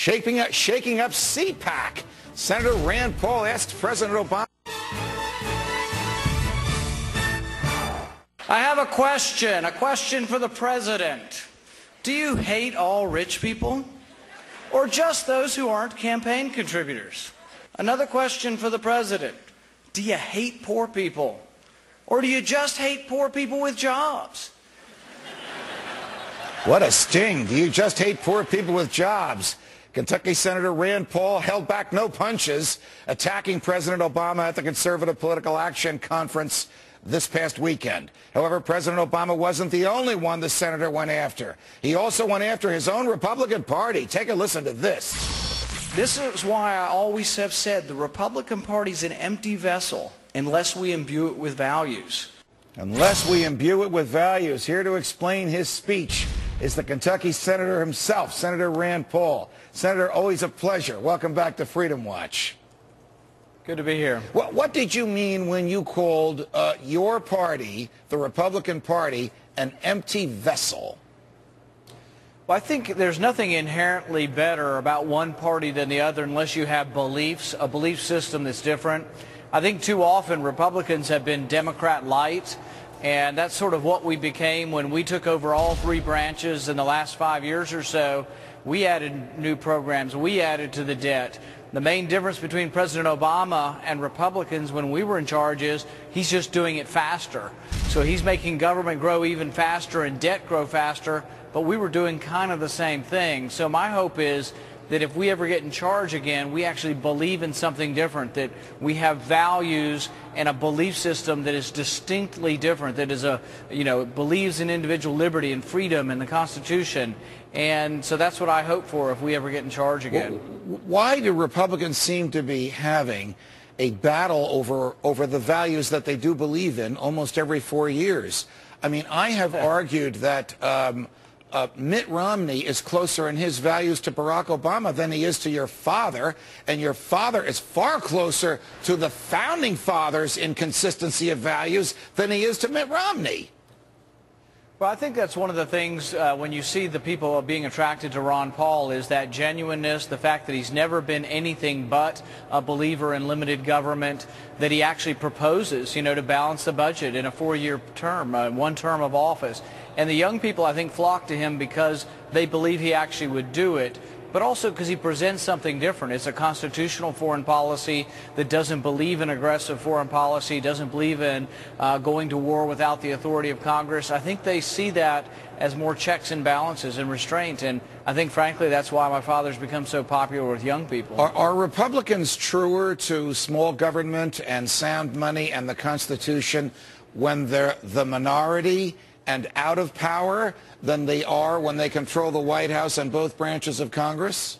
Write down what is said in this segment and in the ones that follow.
shaking up CPAC. Senator Rand Paul asked President Obama. I have a question for the president. Do you hate all rich people? Or just those who aren't campaign contributors? Another question for the president. Do you hate poor people? Or do you just hate poor people with jobs? What a sting. Do you just hate poor people with jobs? Kentucky Senator Rand Paul held back no punches, attacking President Obama at the Conservative Political Action Conference this past weekend. However, President Obama wasn't the only one the senator went after. He also went after his own Republican Party. Take a listen to this. This is why I always have said the Republican Party's an empty vessel unless we imbue it with values. Unless we imbue it with values. Here to explain his speech is the Kentucky senator himself, Senator Rand Paul. Senator, always a pleasure. Welcome back to Freedom Watch. Good to be here. What did you mean when you called your party, the Republican Party, an empty vessel? Well, I think there's nothing inherently better about one party than the other unless you have beliefs, a belief system that's different. I think too often Republicans have been Democrat light, and that's sort of what we became when we took over all three branches in the last 5 years or so. We added new programs. We added to the debt. The main difference between President Obama and Republicans when we were in charge is he's just doing it faster. So he's making government grow even faster and debt grow faster, but we were doing kind of the same thing. So my hope is that if we ever get in charge again, we actually believe in something different, that we have values and a belief system that is distinctly different, that is believes in individual liberty and freedom and the Constitution. And so that's what I hope for if we ever get in charge again. Why do Republicans seem to be having a battle over the values that they do believe in almost every 4 years? I mean, I have argued that Mitt Romney is closer in his values to Barack Obama than he is to your father, and your father is far closer to the founding fathers in consistency of values than he is to Mitt Romney. Well, I think that's one of the things when you see the people being attracted to Ron Paul is that genuineness, the fact that he's never been anything but a believer in limited government, that he actually proposes, to balance the budget in a 4-year term, one term of office. And the young people, I think, flock to him because they believe he actually would do it, but also because he presents something different. It's a constitutional foreign policy that doesn't believe in aggressive foreign policy, doesn't believe in going to war without the authority of Congress. I think they see that as more checks and balances and restraint, and I think, frankly, that's why my father's become so popular with young people. Are Republicans truer to small government and sound money and the Constitution when they're the minority and out of power than they are when they control the White House and both branches of Congress?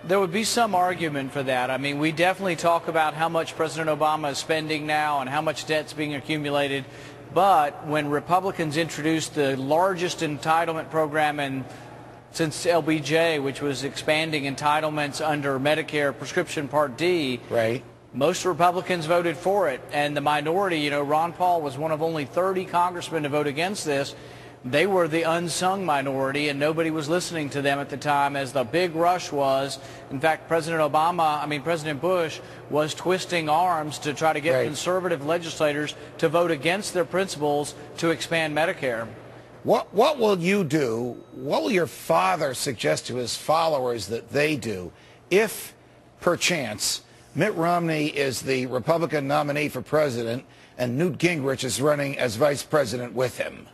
There would be some argument for that. I mean, we definitely talk about how much President Obama is spending now and how much debt's being accumulated. But when Republicans introduced the largest entitlement program since LBJ, which was expanding entitlements under Medicare prescription Part D, right, most Republicans voted for it, and the minority, Ron Paul was one of only 30 congressmen to vote against this. They were the unsung minority, and nobody was listening to them at the time as the big rush was. In fact, President Bush was twisting arms to try to get conservative legislators to vote against their principles to expand Medicare. What will you do? What will your father suggest to his followers that they do if, perchance, Mitt Romney is the Republican nominee for president and Newt Gingrich is running as vice president with him?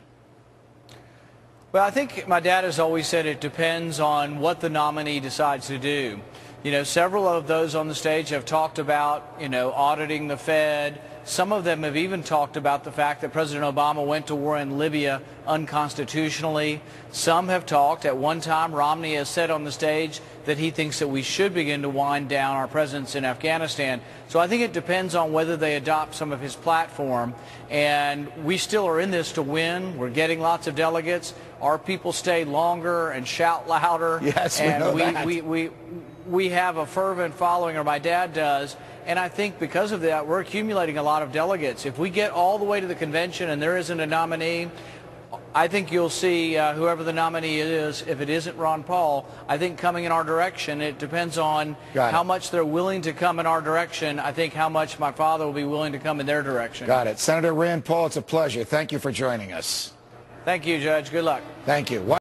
Well, I think my dad has always said it depends on what the nominee decides to do. Several of those on the stage have talked about, auditing the Fed. Some of them have even talked about the fact that President Obama went to war in Libya unconstitutionally. Some have talked. At one time, Romney has said on the stage that he thinks that we should begin to wind down our presence in Afghanistan. So I think it depends on whether they adopt some of his platform. And we still are in this to win. We're getting lots of delegates. Our people stay longer and shout louder. Yes, and we know that. We have a fervent following, or my dad does, and I think because of that, we're accumulating a lot of delegates. If we get all the way to the convention and there isn't a nominee, I think you'll see whoever the nominee is, if it isn't Ron Paul, I think coming in our direction. It depends on how much they're willing to come in our direction. I think how much my father will be willing to come in their direction. Got it. Senator Rand Paul, it's a pleasure. Thank you for joining us. Thank you, Judge. Good luck. Thank you.